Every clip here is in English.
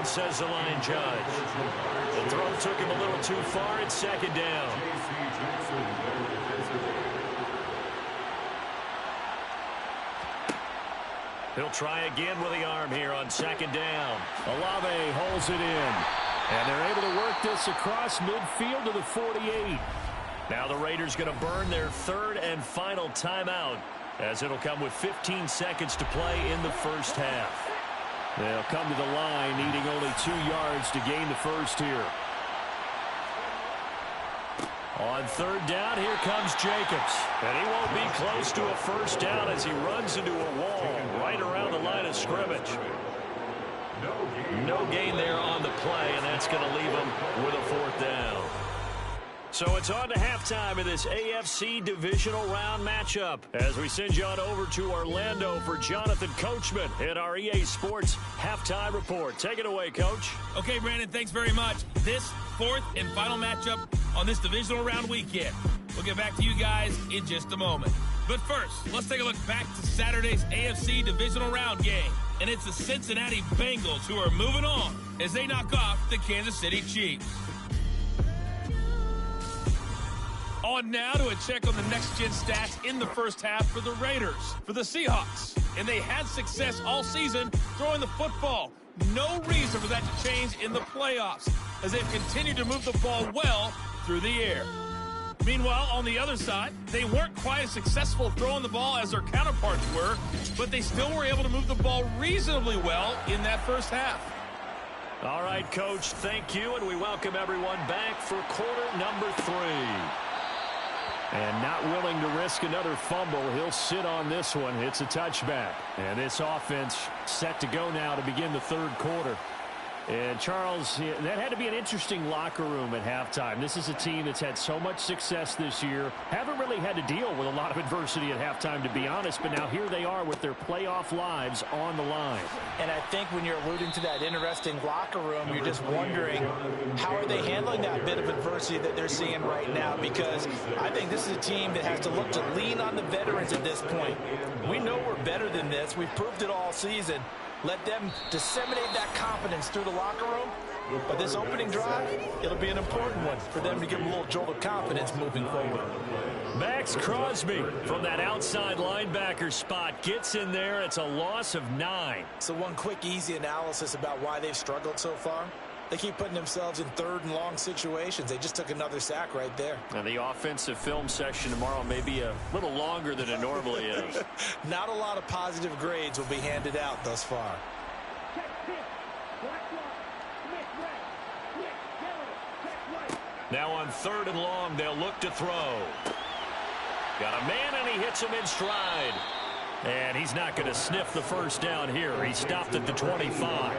down, says the line judge. The throw took him a little too far. It's second down. He'll try again with the arm here on second down. Olave holds it in. And they're able to work this across midfield to the 48. Now the Raiders going to burn their third and final timeout, as it'll come with 15 seconds to play in the first half. They'll come to the line, needing only 2 yards to gain the first here. On third down, here comes Jacobs. And he won't be close to a first down as he runs into a wall right around the line of scrimmage. No gain there on the play, and that's going to leave him with a fourth down. So it's on to halftime of this AFC divisional round matchup as we send you on over to Orlando for Jonathan Coachman in our EA Sports halftime report. Take it away, Coach. Okay, Brandon, thanks very much. This fourth and final matchup on this divisional round weekend. We'll get back to you guys in just a moment. But first, let's take a look back to Saturday's AFC divisional round game. And it's the Cincinnati Bengals who are moving on as they knock off the Kansas City Chiefs. On now to a check on the next-gen stats in the first half for the Raiders, for the Seahawks. And they had success all season throwing the football. No reason for that to change in the playoffs as they've continued to move the ball well through the air. Meanwhile, on the other side, they weren't quite as successful throwing the ball as their counterparts were, but they still were able to move the ball reasonably well in that first half. All right, Coach, thank you, and we welcome everyone back for quarter number 3. And not willing to risk another fumble, he'll sit on this one. It's a touchback. And this offense set to go now to begin the third quarter. And, Charles, that had to be an interesting locker room at halftime. This is a team that's had so much success this year. Haven't really had to deal with a lot of adversity at halftime, to be honest. But now here they are with their playoff lives on the line. And I think when you're alluding to that interesting locker room, you're just wondering how are they handling that bit of adversity that they're seeing right now? Because I think this is a team that has to look to lean on the veterans at this point. We know we're better than this. We've proved it all season. Let them disseminate that confidence through the locker room. But this opening drive, it'll be an important one for them to give them a little jolt of confidence moving forward. Max Crosby from that outside linebacker spot gets in there. It's a loss of 9. So one quick, easy analysis about why they've struggled so far. They keep putting themselves in third and long situations. They just took another sack right there. Now the offensive film session tomorrow may be a little longer than it normally is. Not a lot of positive grades will be handed out thus far. Now on third and long, they'll look to throw. Got a man, and he hits him in stride. And he's not going to sniff the first down here. He stopped at the 25.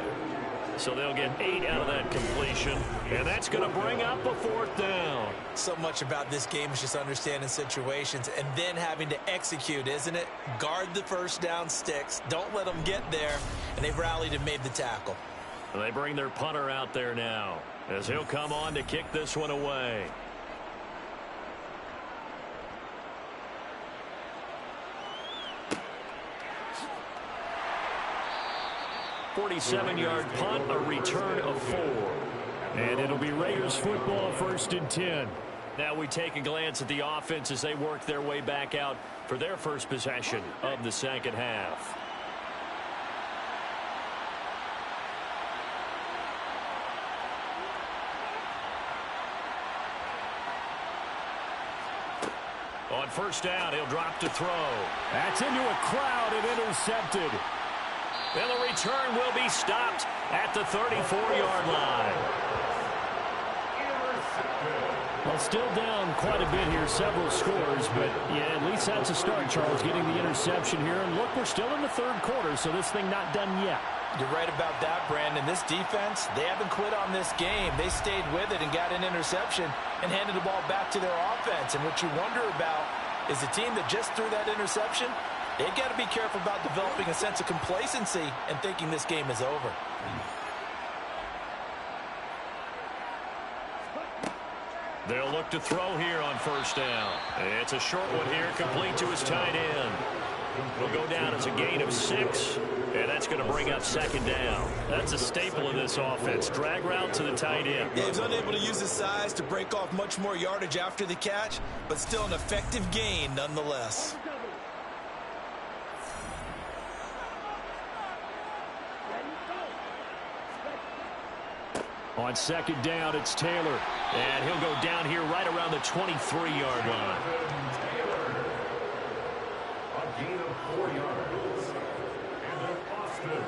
So they'll get 8 out of that completion. And that's going to bring up a fourth down. So much about this game is just understanding situations and then having to execute, isn't it? Guard the first down sticks. Don't let them get there. And they've rallied and made the tackle. They bring their punter out there now as he'll come on to kick this one away. 47-yard punt, a return of 4. And it'll be Raiders football, 1st and 10. Now we take a glance at the offense as they work their way back out for their first possession of the second half. On first down, he'll drop to throw. That's into a crowd and intercepted. And the return will be stopped at the 34-yard line. Well, still down quite a bit here, several scores, but yeah, at least that's a start, Charles, getting the interception here. And look, we're still in the third quarter, so this thing not done yet. You're right about that, Brandon. This defense, they haven't quit on this game. They stayed with it and got an interception and handed the ball back to their offense. And what you wonder about is the team that just threw that interception, they've got to be careful about developing a sense of complacency and thinking this game is over. They'll look to throw here on first down. It's a short one here, complete to his tight end. It'll go down as a gain of 6, and that's going to bring up second down. That's a staple of this offense. Drag route to the tight end. Yeah, he was unable to use his size to break off much more yardage after the catch, but still an effective gain nonetheless. On second down, it's Taylor. And he'll go down here right around the 23-yard line. A gain of 4 yards. And Austin,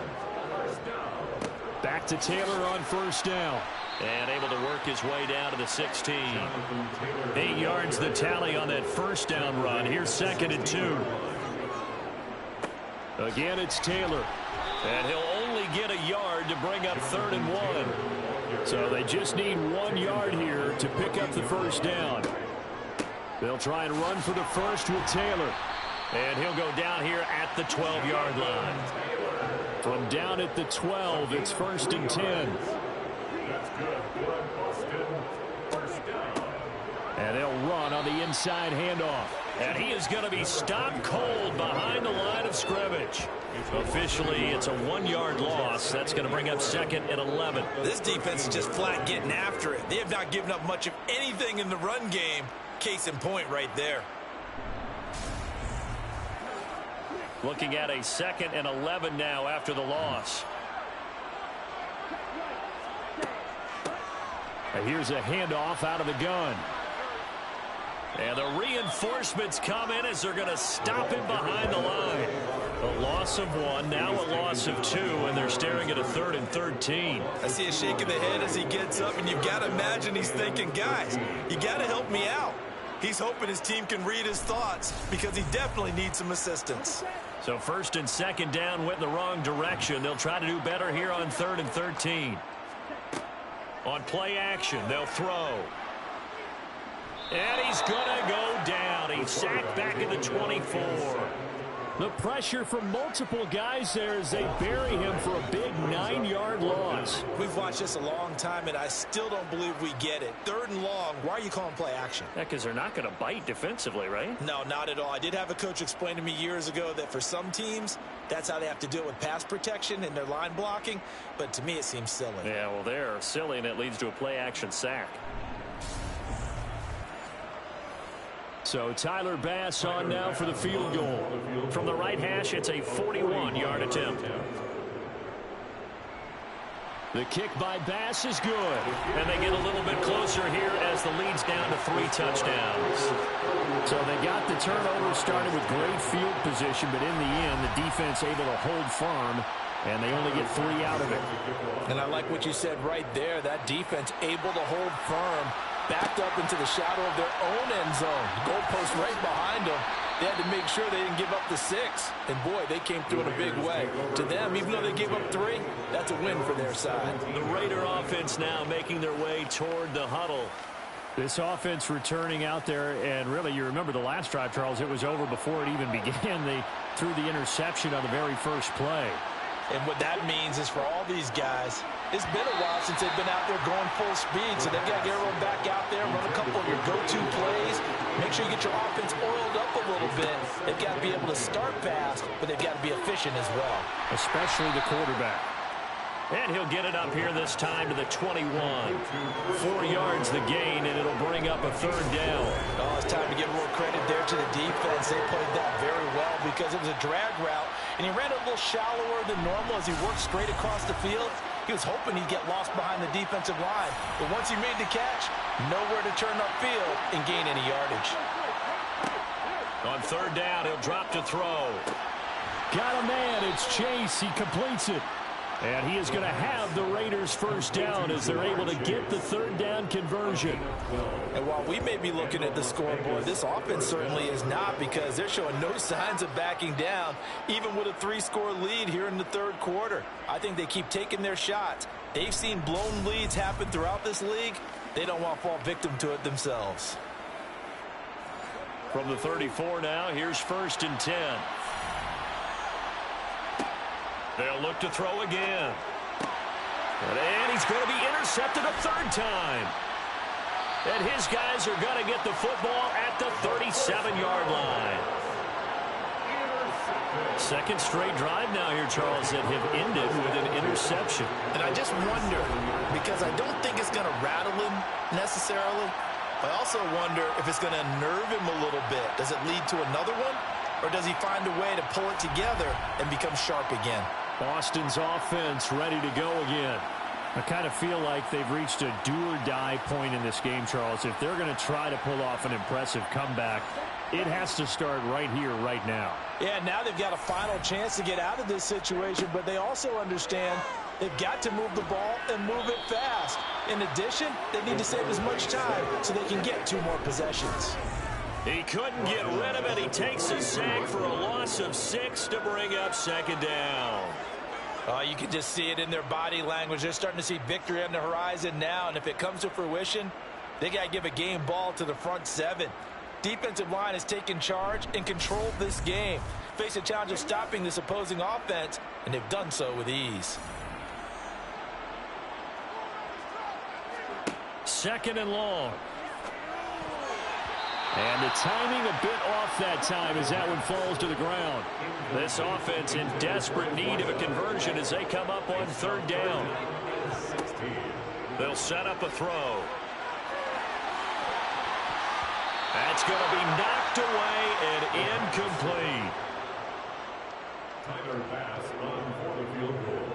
first down. Back to Taylor on first down. And able to work his way down to the 16. 8 yards the tally on that first down run. Here's second and 2. Again, it's Taylor. And he'll only get a yard to bring up third and 1. So they just need 1 yard here to pick up the first down. They'll try and run for the first with Taylor. And he'll go down here at the 12-yard line. From down at the 12, it's first and 10. And they'll run on the inside handoff. And he is going to be stopped cold behind the line of scrimmage. Officially, it's a 1-yard loss. That's going to bring up second and 11. This defense is just flat getting after it. They have not given up much of anything in the run game. Case in point right there. Looking at a second and 11 now after the loss. And here's a handoff out of the gun. And the reinforcements come in as they're going to stop him behind the line. A loss of 1, now a loss of 2, and they're staring at a 3rd and 13. I see a shake of the head as he gets up, and you've got to imagine he's thinking, guys, you got to help me out. He's hoping his team can read his thoughts because he definitely needs some assistance. So first and second down went in the wrong direction. They'll try to do better here on 3rd and 13. On play action, they'll throw. And he's going to go down. He's sacked back at the 24. The pressure from multiple guys there as they bury him for a big 9-yard loss. We've watched this a long time, and I still don't believe we get it. 3rd and long, why are you calling play action? Yeah, because they're not going to bite defensively, right? No, not at all. I did have a coach explain to me years ago that for some teams, that's how they have to deal with pass protection and their line blocking. But to me, it seems silly. Yeah, well, they're silly, and it leads to a play action sack. So Tyler Bass on now for the field goal. From the right hash, it's a 41-yard attempt. The kick by Bass is good. And they get a little bit closer here as the lead's down to 3 touchdowns. So they got the turnover started with great field position, but in the end, the defense able to hold firm, and they only get 3 out of it. And I like what you said right there. That defense able to hold firm, backed up into the shadow of their own end zone. Goalpost right behind them. They had to make sure they didn't give up the 6. And, boy, they came through in a big way. To them, even though they gave up 3, that's a win for their side. The Raider offense now making their way toward the huddle. This offense returning out there, and really, you remember the last drive, Charles, it was over before it even began. They threw the interception on the very first play. And what that means is for all these guys, it's been a while since they've been out there going full speed, so they've got to get everyone back out there, run a couple of your go-to plays, make sure you get your offense oiled up a little bit. They've got to be able to start fast, but they've got to be efficient as well. Especially the quarterback. And he'll get it up here this time to the 21. 4 yards the gain, and it'll bring up a 3rd down. Oh, it's time to give more credit there to the defense. They played that very well because it was a drag route, and he ran a little shallower than normal as he worked straight across the field. He was hoping he'd get lost behind the defensive line. But once he made the catch, nowhere to turn upfield and gain any yardage. On 3rd down, he'll drop to throw. Got a man. It's Chase. He completes it. And he is going to have the Raiders first down as they're able to get the 3rd down conversion. And while we may be looking at the scoreboard, this offense certainly is not, because they're showing no signs of backing down, even with a 3-score lead here in the 3rd quarter. I think they keep taking their shots. They've seen blown leads happen throughout this league. They don't want to fall victim to it themselves. From the 34 now, here's 1st and 10. They'll look to throw again. And he's going to be intercepted a 3rd time. And his guys are going to get the football at the 37-yard line. Second straight drive now here, Charles, that have ended with an interception. And I just wonder, because I don't think it's going to rattle him necessarily, I also wonder if it's going to unnerve him a little bit. Does it lead to another one? Or does he find a way to pull it together and become sharp again? Boston's offense ready to go again. I kind of feel like they've reached a do-or-die point in this game, Charles. If they're going to try to pull off an impressive comeback, it has to start right here, right now. Yeah, now they've got a final chance to get out of this situation, but they also understand they've got to move the ball and move it fast. In addition, they need to save as much time so they can get 2 more possessions. He couldn't get rid of it. He takes a sack for a loss of 6 to bring up second down. You can just see it in their body language. They're starting to see victory on the horizon now, and if it comes to fruition, they got to give a game ball to the front 7. Defensive line has taken charge and controlled this game. Face a challenge of stopping this opposing offense, and they've done so with ease. Second and long. And the timing a bit off that time as that one falls to the ground. This offense in desperate need of a conversion as they come up on third down. They'll set up a throw. That's going to be knocked away and incomplete. Tyler Bass on for the field goal.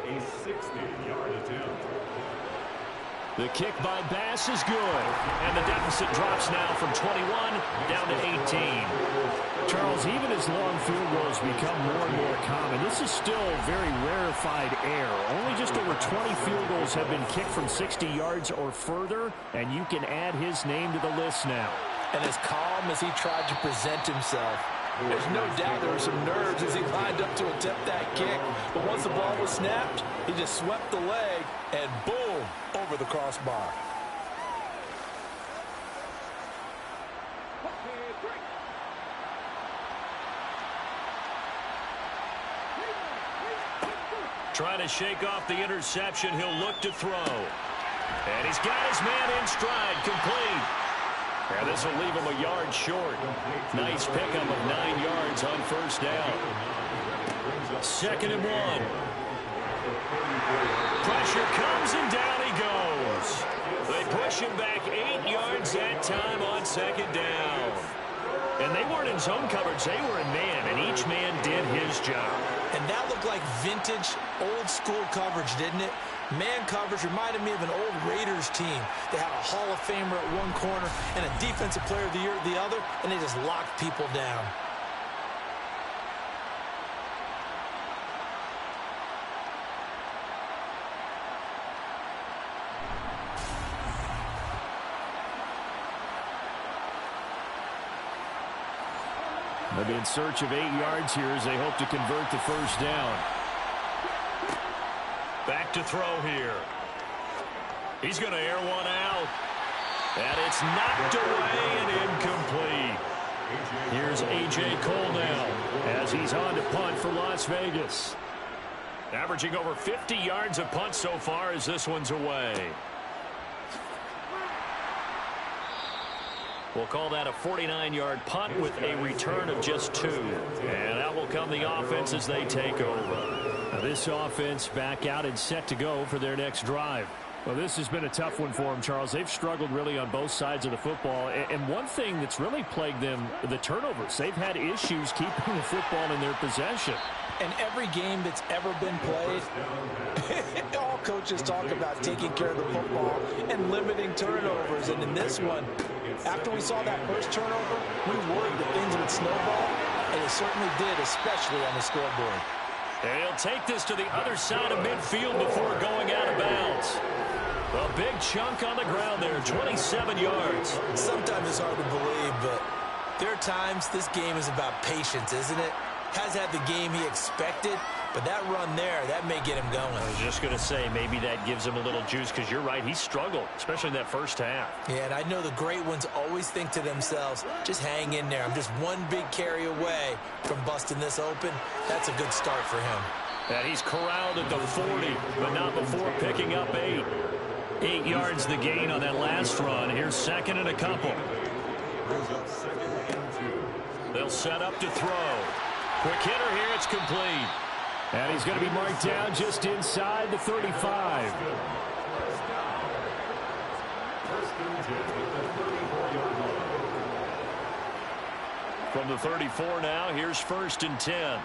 A 60-yard attempt. The kick by Bass is good. And the deficit drops now from 21 down to 18. Charles, even as long field goals become more and more common, this is still very rarefied air. Only just over 20 field goals have been kicked from 60 yards or further, and you can add his name to the list now. And as calm as he tried to present himself, there's no doubt there were some nerves as he lined up to attempt that kick. But once the ball was snapped, he just swept the leg and boom, over the crossbar. Trying to shake off the interception. He'll look to throw. And he's got his man in stride. Complete. And this will leave him a yard short. Nice pickup of 9 yards on first down. Second and 1. Pressure comes and down he goes. They push him back 8 yards that time on second down. And they weren't in zone coverage. They were in man, and each man did his job. And that looked like vintage, old-school coverage, didn't it? Man coverage reminded me of an old Raiders team. They had a Hall of Famer at one corner and a Defensive Player of the Year at the other, and they just locked people down. They'll be in search of 8 yards here as they hope to convert the first down. Back to throw here. He's going to air one out. And it's knocked away and incomplete. Here's A.J. Cole now as he's on to punt for Las Vegas. Averaging over 50 yards a punt so far as this one's away. We'll call that a 49-yard punt with a return of just 2. And out will come the offense as they take over. Now this offense back out and set to go for their next drive. Well, this has been a tough one for them, Charles. They've struggled really on both sides of the football. And one thing that's really plagued them, the turnovers. They've had issues keeping the football in their possession. And every game that's ever been played, all coaches talk about taking care of the football and limiting turnovers. And in this one, after we saw that first turnover, we worried that things would snowball, and it certainly did, especially on the scoreboard. And he'll take this to the other side of midfield before going out of bounds. A big chunk on the ground there, 27 yards. Sometimes it's hard to believe, but there are times this game is about patience, isn't it? Has had the game he expected, but that run there, that may get him going. I was just going to say, maybe that gives him a little juice, because you're right, he struggled, especially in that first half. Yeah, and I know the great ones always think to themselves, just hang in there. I'm just one big carry away from busting this open. That's a good start for him. And he's corralled at the 40, but not before picking up 8. 8 yards the gain on that last run. Here's second and a couple. They'll set up to throw. Quick hitter here. It's complete. And he's going to be marked down just inside the 35. From the 34 now, here's 1st and 10.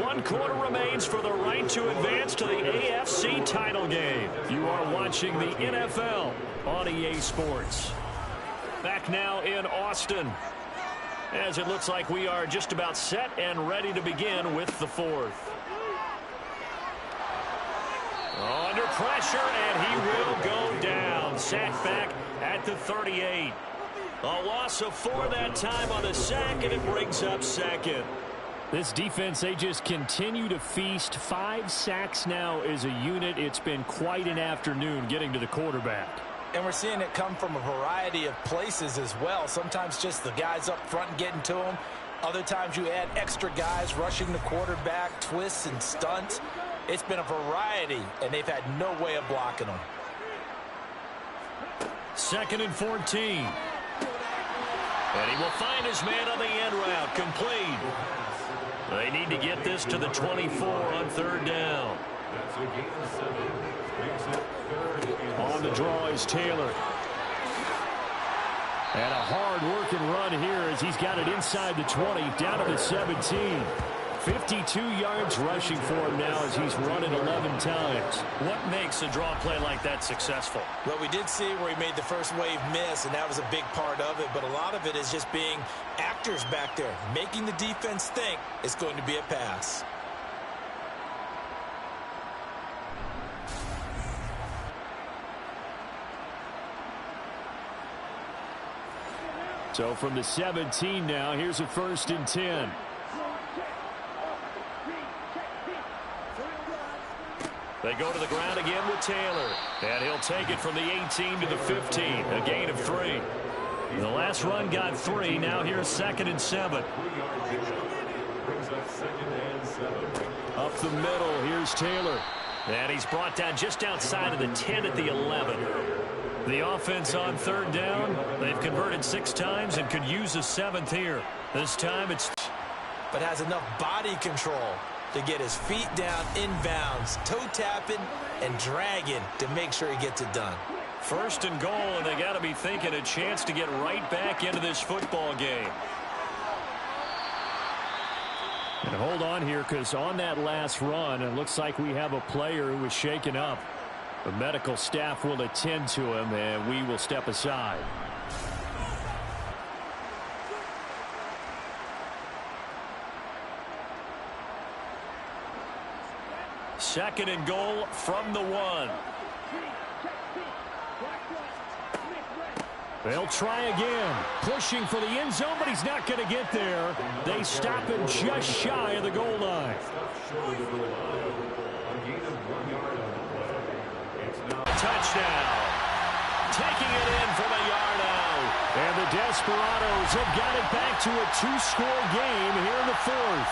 One quarter remains for the right to advance to the AFC title game. You are watching the NFL on EA Sports. Back now in Austin, as it looks like we are just about set and ready to begin with the 4th. Under pressure, and he will go down. Sacked back at the 38. A loss of 4 that time on the sack, and it brings up 2nd. This defense, they just continue to feast. 5 sacks now as a unit. It's been quite an afternoon getting to the quarterback. And we're seeing it come from a variety of places as well. Sometimes just the guys up front getting to him. Other times you add extra guys rushing the quarterback, twists and stunts. It's been a variety, and they've had no way of blocking them. 2nd and 14. And he will find his man on the end route. Complete. They need to get this to the 24 on 3rd down. On the draw is Taylor. And a hard-working run here as he's got it inside the 20, down to the 17. 52 yards rushing for him now as he's run it 11 times. What makes a draw play like that successful? Well, we did see where he made the first wave miss, and that was a big part of it. But a lot of it is just being actors back there, making the defense think it's going to be a pass. So from the 17 now, here's a 1st and 10. They go to the ground again with Taylor. And he'll take it from the 18 to the 15. A gain of 3. The last run got 3. Now here's 2nd and 7. Up the middle, here's Taylor. And he's brought down just outside of the 10 at the 11. The offense on 3rd down. They've converted 6 times and could use a 7th here. This time it's... But has enough body control to get his feet down inbounds, toe tapping and dragging to make sure he gets it done. 1st and goal, and they got to be thinking a chance to get right back into this football game. And hold on here, because on that last run, it looks like we have a player who was shaken up. The medical staff will attend to him, and we will step aside. Second and goal from the 1. They'll try again. Pushing for the end zone, but he's not going to get there. They stop him just shy of the goal line. Touchdown. Taking it in from a yard out. And the Desperados have got it back to a 2-score game here in the 4th.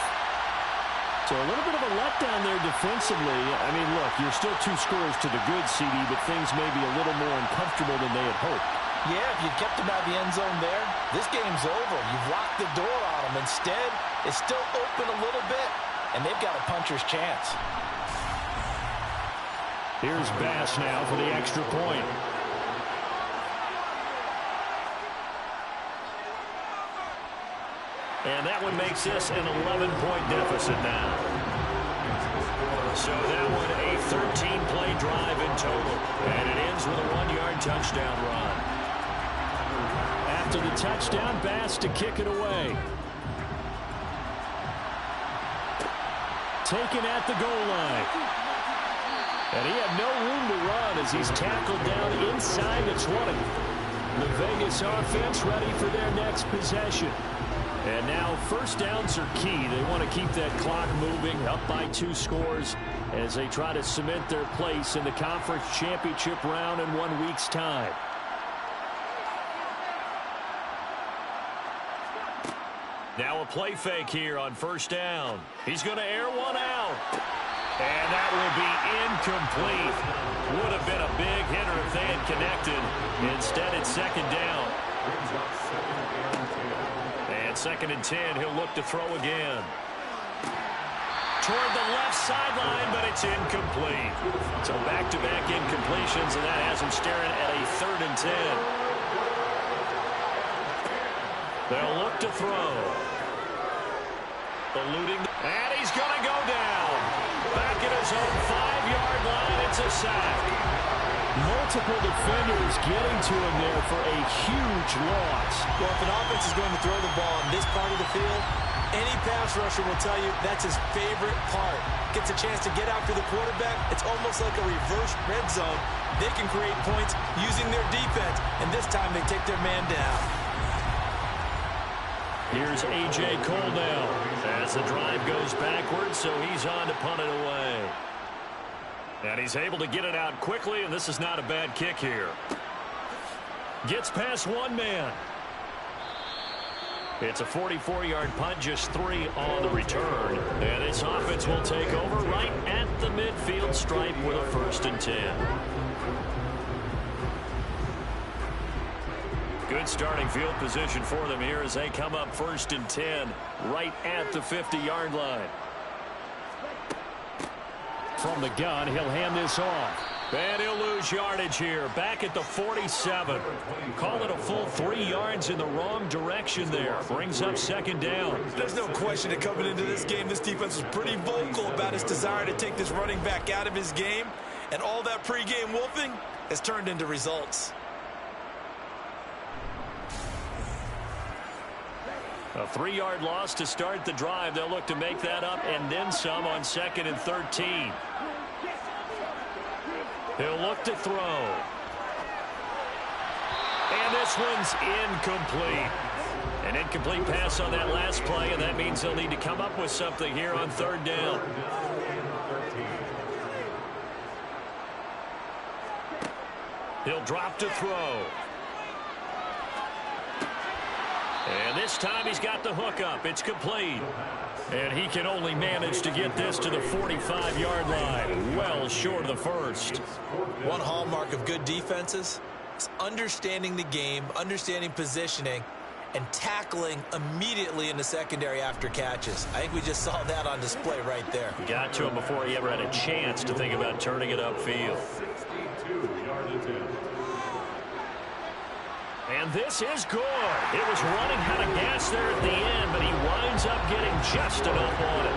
So a little bit of a letdown there defensively. I mean, look, you're still 2 scores to the good, CD, but things may be a little more uncomfortable than they had hoped. Yeah, if you kept them out of the end zone there, this game's over. You've locked the door on them. Instead, it's still open a little bit, and they've got a puncher's chance. Here's Bass now for the extra point. And that one makes this an 11-point deficit now. So that one a 13-play drive in total. And it ends with a 1-yard touchdown run. After the touchdown, Bass to kick it away. Taken at the goal line. And he had no room to run as he's tackled down inside the 20. The Vegas offense ready for their next possession. And now 1st downs are key. They want to keep that clock moving, up by 2 scores as they try to cement their place in the conference championship round in 1 week's time. Now a play fake here on 1st down. He's going to air one out. And that will be incomplete. Would have been a big hitter if they had connected. Instead, it's second down. And 2nd and 10, he'll look to throw again. Toward the left sideline, but it's incomplete. So back-to-back incompletions, and that has him staring at a 3rd and 10. They'll look to throw. Eluding, and he's going to go down. Back at his own 5-yard line, it's a sack. Multiple defenders getting to him there for a huge loss. Well, if an offense is going to throw the ball on this part of the field, any pass rusher will tell you that's his favorite part. Gets a chance to get after the quarterback. It's almost like a reverse red zone. They can create points using their defense, and this time they take their man down. Here's A.J. Cole now as the drive goes backwards, so he's on to punt it away. And he's able to get it out quickly, and this is not a bad kick here. Gets past one man. It's a 44-yard punt, just 3 on the return. And this offense will take over right at the midfield stripe with a 1st and 10. Good starting field position for them here as they come up 1st and 10 right at the 50-yard line. From the gun, he'll hand this off. And he'll lose yardage here. Back at the 47. Call it a full 3 yards in the wrong direction there. Brings up 2nd down. There's no question that coming into this game, this defense was pretty vocal about his desire to take this running back out of his game. And all that pregame wolfing has turned into results. A 3-yard loss to start the drive. They'll look to make that up and then some on 2nd and 13. He'll look to throw. And this one's incomplete. An incomplete pass on that last play, and that means they'll need to come up with something here on 3rd down. He'll drop to throw. And this time he's got the hook up. It's complete. And he can only manage to get this to the 45-yard line. Well short of the 1st. One hallmark of good defenses is understanding the game, understanding positioning, and tackling immediately in the secondary after catches. I think we just saw that on display right there. Got to him before he ever had a chance to think about turning it upfield. And this is good. It was running out of gas there at the end, but he winds up getting just enough on it.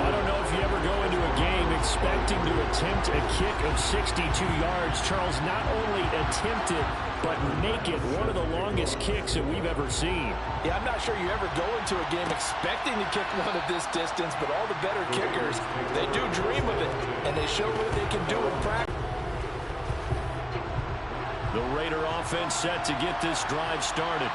I don't know if you ever go into a game expecting to attempt a kick of 62 yards. Charles not only attempted, but make it one of the longest kicks that we've ever seen. Yeah, I'm not sure you ever go into a game expecting to kick one of this distance, but all the better kickers, they do dream of it, and they show what they can do in practice. The Raider offense set to get this drive started.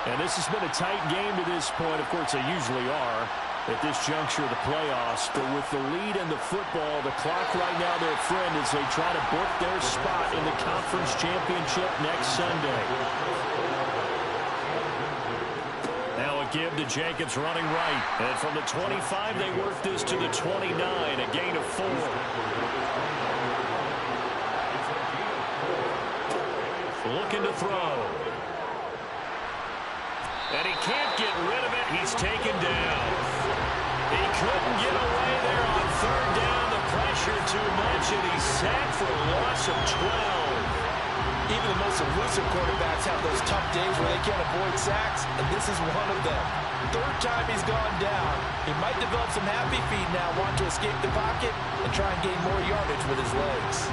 And this has been a tight game to this point. Of course, they usually are at this juncture of the playoffs. But with the lead in the football, the clock right now their friend as they try to book their spot in the conference championship next Sunday. Now a give to Jacobs running right. And from the 25, they work this to the 29, a gain of 4. Looking to throw. And he can't get rid of it. He's taken down. He couldn't get away there on 3rd down. The pressure too much, and he's sacked for a loss of 12. Even the most elusive quarterbacks have those tough days where they can't avoid sacks, and this is one of them. 3rd time he's gone down. He might develop some happy feet now, want to escape the pocket and try and gain more yardage with his legs.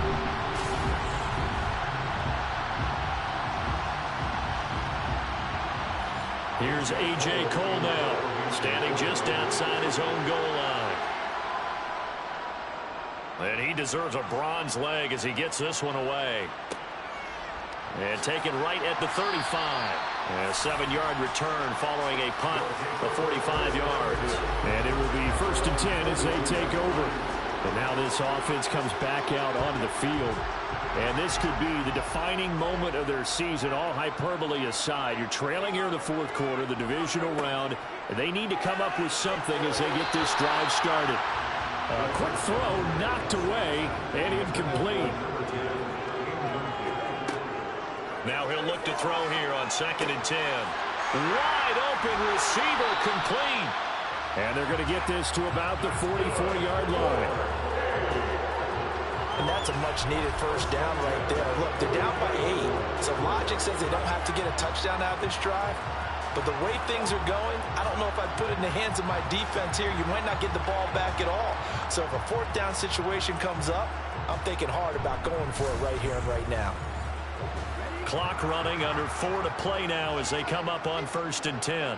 Here's A.J. Cole now, standing just outside his own goal line. And he deserves a bronze leg as he gets this one away. And taken right at the 35. And a 7-yard return following a punt of 45 yards. And it will be 1st and 10 as they take over. And now this offense comes back out onto the field. And this could be the defining moment of their season, all hyperbole aside. You're trailing here in the 4th quarter, the divisional round, and they need to come up with something as they get this drive started. A quick throw knocked away and incomplete. Now he'll look to throw here on 2nd and 10. Wide open receiver complete. And they're going to get this to about the 44-yard line. And that's a much-needed first down right there. Look, they're down by 8. So logic says they don't have to get a touchdown out of this drive. But the way things are going, I don't know if I'd put it in the hands of my defense here. You might not get the ball back at all. So if a 4th down situation comes up, I'm thinking hard about going for it right here and right now. Clock running, under 4 to play now as they come up on 1st and 10.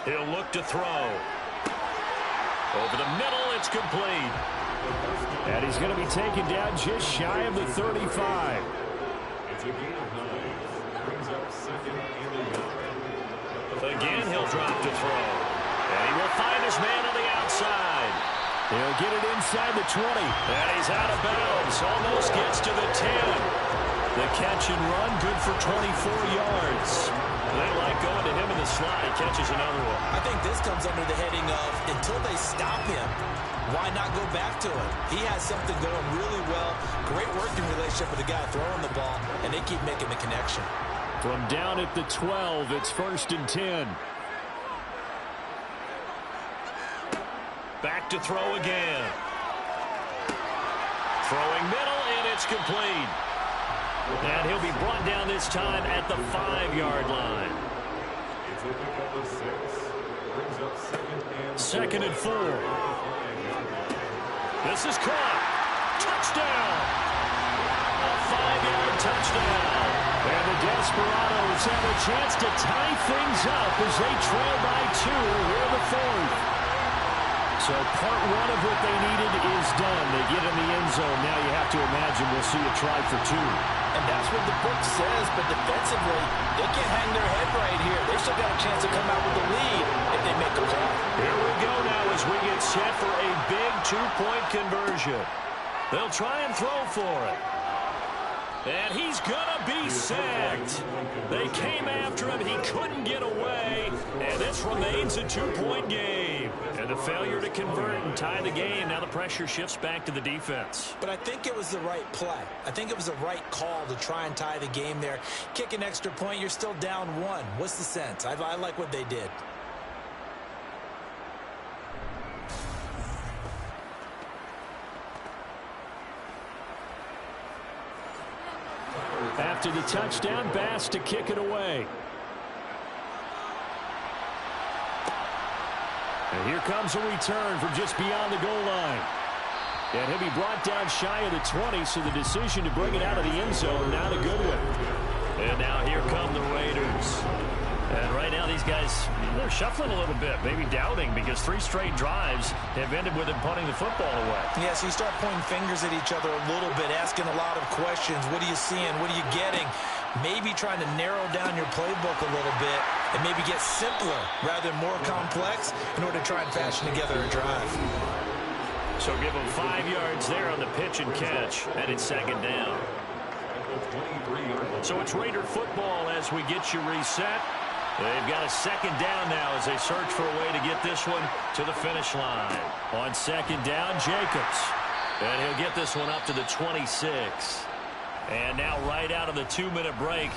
He'll look to throw. Over the middle, it's complete. And he's going to be taken down just shy of the 35. Again, he'll drop to throw. And he will find his man on the outside. He'll get it inside the 20. And he's out of bounds. Almost gets to the 10. The catch and run, good for 24 yards. They like going to him in the slot. He catches another one. I think this comes under the heading of, until they stop him, why not go back to him? He has something going really well. Great working relationship with the guy throwing the ball, and they keep making the connection. From down at the 12, it's 1st and 10. Back to throw again. Throwing middle, and it's complete. And he'll be brought down this time at the 5-yard line. 2nd and 4. This is caught. Touchdown. A 5-yard touchdown. And the Desperados have a chance to tie things up as they trail by 2 here in the 4th. So part 1 of what they needed is done. They get in the end zone. Now you have to imagine we'll see a try for 2. And that's what the book says, but defensively, they can't hang their head right here. They still got a chance to come out with the lead if they make a play. Here we go now as we get set for a big 2-point conversion. They'll try and throw for it. And he's going to be sacked. They came after him. He couldn't get away. And this remains a 2-point game. And the failure to convert and tie the game. Now the pressure shifts back to the defense. But I think it was the right play. I think it was the right call to try and tie the game there. Kick an extra point, you're still down 1. What's the sense? I like what they did. After the touchdown, Bass to kick it away. And here comes a return from just beyond the goal line. And he'll be brought down shy of the 20, so the decision to bring it out of the end zone, not a good one. And now here come the Raiders. And right now these guys, they're shuffling a little bit, maybe doubting, because 3 straight drives have ended with them punting the football away. Yeah, so you start pointing fingers at each other a little bit, asking a lot of questions. What are you seeing? What are you getting? Maybe trying to narrow down your playbook a little bit and maybe get simpler rather than more complex in order to try and fashion together a drive. So give them 5 yards there on the pitch and catch, and it's 2nd down. So it's Raider football as we get you reset. They've got a 2nd down now as they search for a way to get this one to the finish line. On 2nd down, Jacobs. And he'll get this one up to the 26. And now right out of the 2-minute break,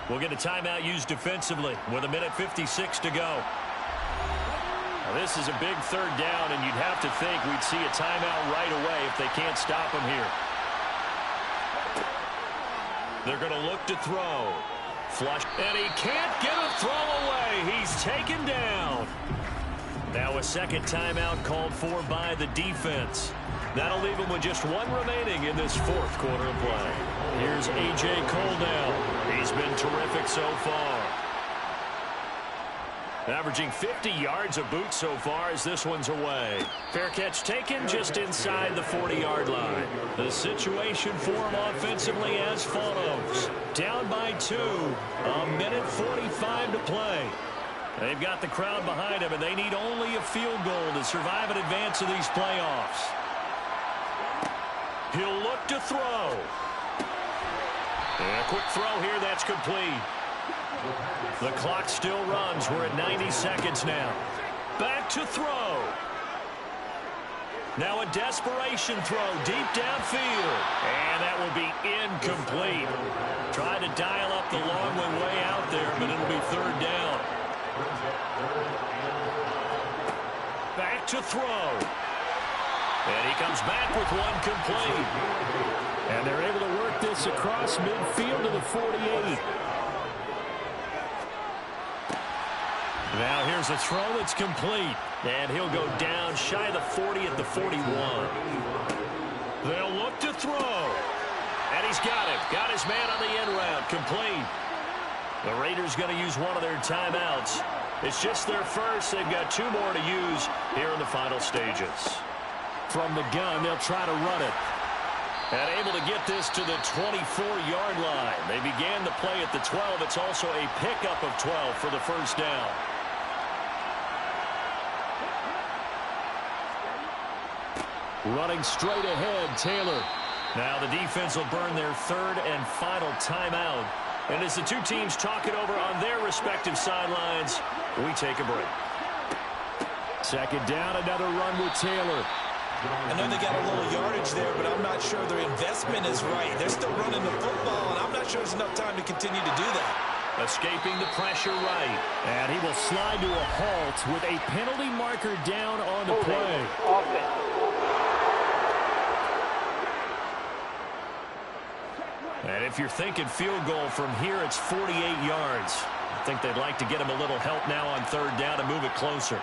we'll get a timeout used defensively with 1:56 to go. Now this is a big 3rd down, and you'd have to think we'd see a timeout right away if they can't stop him here. They're going to look to throw. Flush, and he can't get a throw away. He's taken down. Now a 2nd timeout called for by the defense. That'll leave him with just 1 remaining in this 4th quarter of play. Here's A.J. Cole now. He's been terrific so far. Averaging 50 yards a boot so far as this one's away. Fair catch taken just inside the 40-yard line. The situation for him offensively as follows. Down by 2. 1:45 to play. They've got the crowd behind them, and they need only a field goal to survive and advance to these playoffs. He'll look to throw. And a quick throw here, that's complete. The clock still runs. We're at 90 seconds now. Back to throw. Now a desperation throw deep downfield. And that will be incomplete. Trying to dial up the long one way out there, but it'll be third down. Back to throw. And he comes back with one complete. And they're able to work this across midfield to the 48. Now here's a throw that's complete. And he'll go down shy of the 40 at the 41. They'll look to throw. And he's got it. Got his man on the end route. Complete. The Raiders going to use one of their timeouts. It's just their first. They've got two more to use here in the final stages. From the gun, they'll try to run it. And able to get this to the 24-yard line. They began the play at the 12. It's also a pickup of 12 for the first down. Running straight ahead, Taylor. Now the defense will burn their third and final timeout. And as the two teams talk it over on their respective sidelines, we take a break. Second down, another run with Taylor. I know they got a little yardage there, but I'm not sure their investment is right. They're still running the football, and I'm not sure there's enough time to continue to do that. Escaping the pressure right. And he will slide to a halt with a penalty marker down on the play. And if you're thinking field goal from here, it's 48 yards. I think they'd like to get him a little help now on third down to move it closer.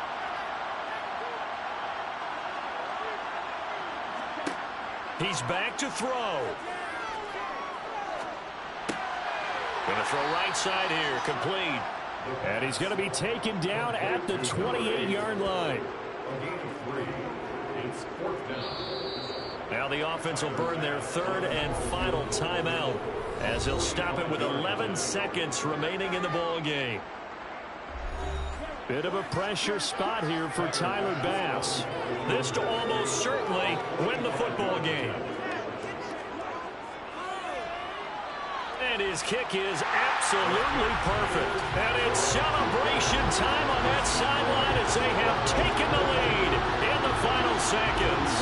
He's back to throw. Going to throw right side here. Complete. And he's going to be taken down at the 28-yard line. Now the offense will burn their third and final timeout as they'll stop it with 11 seconds remaining in the ball game. Bit of a pressure spot here for Tyler Bass. This to almost certainly win the football game. And his kick is absolutely perfect. And it's celebration time on that sideline as they have taken the lead in the final seconds.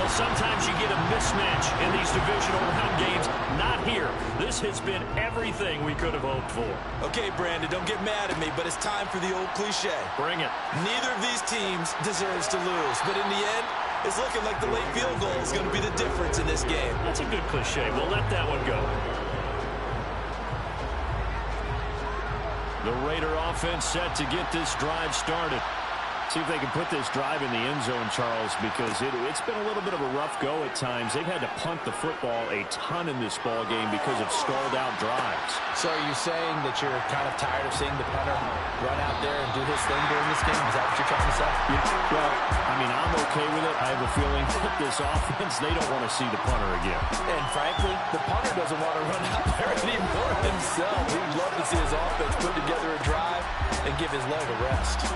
Well, sometimes you get a mismatch in these divisional round games. Not here. This has been everything we could have hoped for. Okay, Brandon, don't get mad at me, but it's time for the old cliche. Bring it. Neither of these teams deserves to lose, but in the end, it's looking like the late field goal is going to be the difference in this game. That's a good cliche. We'll let that one go. The Raider offense set to get this drive started. See if they can put this drive in the end zone, Charles, because it's been a little bit of a rough go at times. They've had to punt the football a ton in this ball game because of stalled out drives. So are you saying that you're kind of tired of seeing the punter run out there and do his thing during this game? Is that what you're trying to say? Yeah, well, I mean, I'm okay with it. I have a feeling that this offense, they don't want to see the punter again. And frankly, the punter doesn't want to run out there anymore himself. He'd love to see his offense put together a drive and give his leg a rest.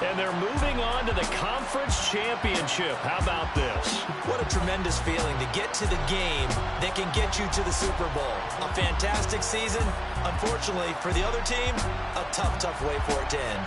And they're moving on to the conference championship. How about this? What a tremendous feeling to get to the game that can get you to the Super Bowl. A fantastic season. Unfortunately, for the other team, a tough way for it to end.